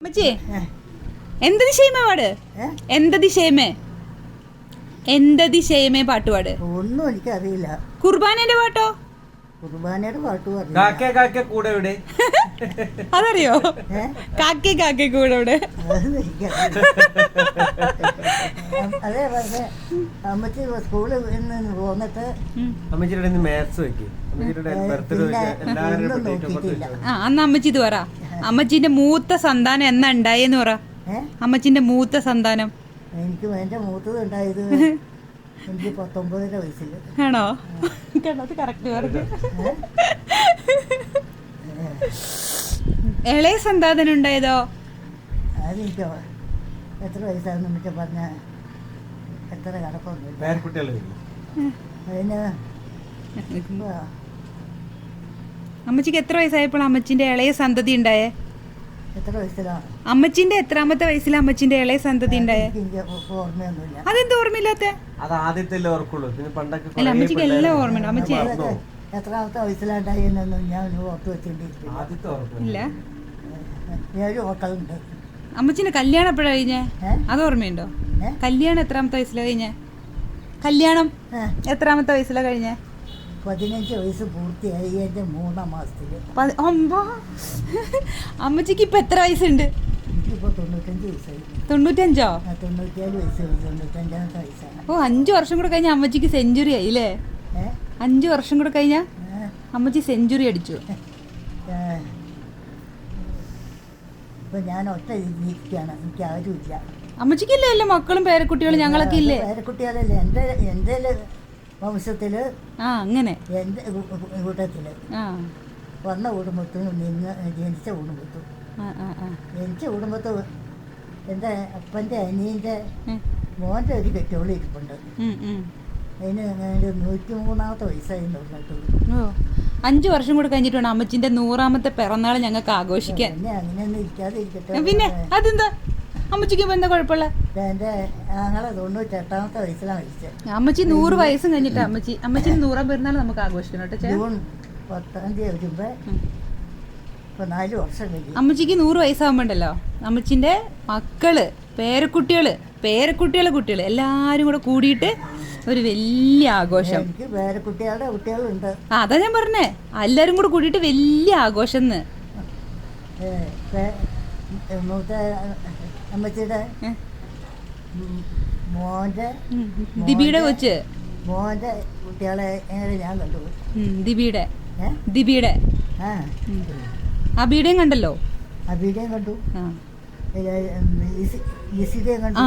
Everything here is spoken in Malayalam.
മച്ചി എന്തതി ഷെയ്മേ പാട് എന്തതി ഷെയ്മേ എന്തതി ഷെയ്മേ പാട്ട് പാട്. ഒന്നും എനിക്കറിയില്ല. കുർബാനയുടെ പാട്ടോ? കുർബാനയുടെ പാട്ട് കൂടെ ഇവിടെ അതറിയോ? കാക്കേ കാക്കേ കൂടെ ഇവിടെ. അതേ പറഞ്ഞ അമ്മച്ചി സ്കൂളിൽ നിന്ന് പോന്നിട്ട് അമ്മച്ചിയുടെ മാത്സ് വെക്കും. അന്ന് അമ്മച്ചി ഇത് പറ. അമ്മച്ചിന്റെ മൂത്ത സന്താനം എന്നാ ഉണ്ടായെന്ന് പറ. അമ്മച്ചിന്റെ മൂത്ത സന്താനം. എനിക്ക് എന്റെ മൂത്തത് ഉണ്ടായത് എനിക്ക് 19 വയസ്സില്. ആണോ? കറക്റ്റ് പറഞ്ഞു. ഇളയ സന്താനം ഉണ്ടായതോ? അതെനിക്കോ എത്ര വയസ്സാണെന്ന് നമുക്ക് പറഞ്ഞ എത്ര കണക്കൊന്നുമില്ല. അതിന് അമ്മച്ചിക്ക് എത്ര വയസ്സായപ്പോൾ അമ്മച്ചിന്റെ ഇളയ സന്തതി ഉണ്ടായേ? എത്ര വയസ്സിലാണ്? അമ്മച്ചിന്റെ എത്രാമത്തെ വയസ്സിലാണ് അമ്മച്ചിന്റെ ഇളയ സന്തതി ഉണ്ടായേ? ഓർമ്മയൊന്നുമില്ല. അതെന്താ ഓർമ്മയില്ലാത്ത? അല്ല, അമ്മച്ചിക്ക് എല്ലാം ഓർമ്മയുണ്ട്. അമ്മച്ചി എത്രാമത്തെ വയസ്സിലുണ്ടായെന്നൊന്നും ഞാൻ ഓർത്ത് വെച്ചിട്ടില്ല. ഏഴ് മക്കളുണ്ട്. അമ്മച്ചിന്റെ കല്യാണം എപ്പോഴാ കഴിഞ്ഞേ? അത് ഓർമ്മയുണ്ടോ? കല്യാണം എത്രാമത്തെ വയസ്സിലാ കഴിഞ്ഞേ? കല്യാണം എത്രാമത്തെ വയസ്സിലാ കഴിഞ്ഞേ? 15 വയസ്സ് പൂർത്തിയായി എൻ്റെ 3-ാം മാസത്തില്. അമ്മച്ചിക്ക് ഇപ്പൊ എത്ര വയസ്സുണ്ട്? എനിക്കിപ്പോ 95 വയസ്സായി. 95ഓ? 94 വയസ്സ്. 95-ാമത്തെ വയസ്സാണ്. ഓ, 5 വർഷം കൂടെ കഴിഞ്ഞ അമ്മച്ചിക്ക് സെഞ്ചുറി ആയി അല്ലേ? 5 വർഷം കൂടെ കഴിഞ്ഞ അമ്മച്ചി സെഞ്ചുറി അടിച്ചു. ഇപ്പൊ ഞാൻ ഒറ്റ ഇരിക്കുകയാണ്. എനിക്ക് ആരുമില്ല. അമ്മച്ചിക്കില്ലേ എല്ലാ മക്കളും പേരക്കുട്ടികളും ഞങ്ങളൊക്കെ ഇല്ലേ? പേരക്കുട്ടികളല്ലേ എൻ്റെ വംശത്തില്. അങ്ങനെ എൻ്റെ കൂട്ടത്തില് വന്ന കുടുംബത്തിൽ നിന്ന് ജനിച്ച കുടുംബത്തും എൻ്റെ അപ്പൻ്റെ അനിയൻ്റെ മോൻ്റെ ഒരു കെട്ടോളി ഇരിപ്പുണ്ട്. അതിന് 103-ാമത്തെ വയസ്സായി പറഞ്ഞിട്ടുള്ളൂ. 5 വർഷം കൂടെ കഴിഞ്ഞിട്ട് വേണം അമ്മച്ചിന്റെ 100-ാമത്തെ പിറന്നാൾ ഞങ്ങൾക്ക് ആഘോഷിക്കാൻ. അങ്ങനെയൊന്നും ഇരിക്കാതെ ഇരിക്കട്ടെ. പിന്നെ അതെന്താ അമ്മച്ചിക്ക് എന്താ കുഴപ്പമില്ല? എൻ്റെ ഞങ്ങളെ 98-ാമത്തെ വയസ്സിലാണ് മരിച്ചത്. അമ്മച്ചി 100 വയസ്സും കഴിഞ്ഞിട്ട് അമ്മച്ചിന്റെ 100-ാം പെരുന്നാൾ നമുക്ക് ആഘോഷിക്കണം കേട്ടോ. ജൂൺ 10-ാം തീയതി വരുമ്പോ ഇപ്പൊ 4 വർഷം കഴിഞ്ഞു. അമ്മച്ചിക്ക് 100 വയസ്സാകുമ്പോണ്ടല്ലോ അമ്മച്ചിന്റെ മക്കള് പേരക്കുട്ടികള് കുട്ടികള് എല്ലാരും കൂടെ കൂടിയിട്ട് ഒരു വലിയ ആഘോഷം. എനിക്ക് പേരക്കുട്ടികളുടെ കുട്ടികളുണ്ട്. അതാ ഞാൻ പറഞ്ഞേ, എല്ലാരും കൂടെ കൂടിയിട്ട് വലിയ ആഘോഷം. മൂത്ത അമ്മച്ചിയുടെ മോന്റെ ദിബിയുടെ കൊച്ച് മോന്റെ കുട്ടികളെ എങ്ങനെ ഞാൻ കണ്ടു. ദിബിയുടെ അബിയുടെയും കണ്ടല്ലോ. അബിയുടെയും കണ്ടു. ഈസിയുടെയും കണ്ടു.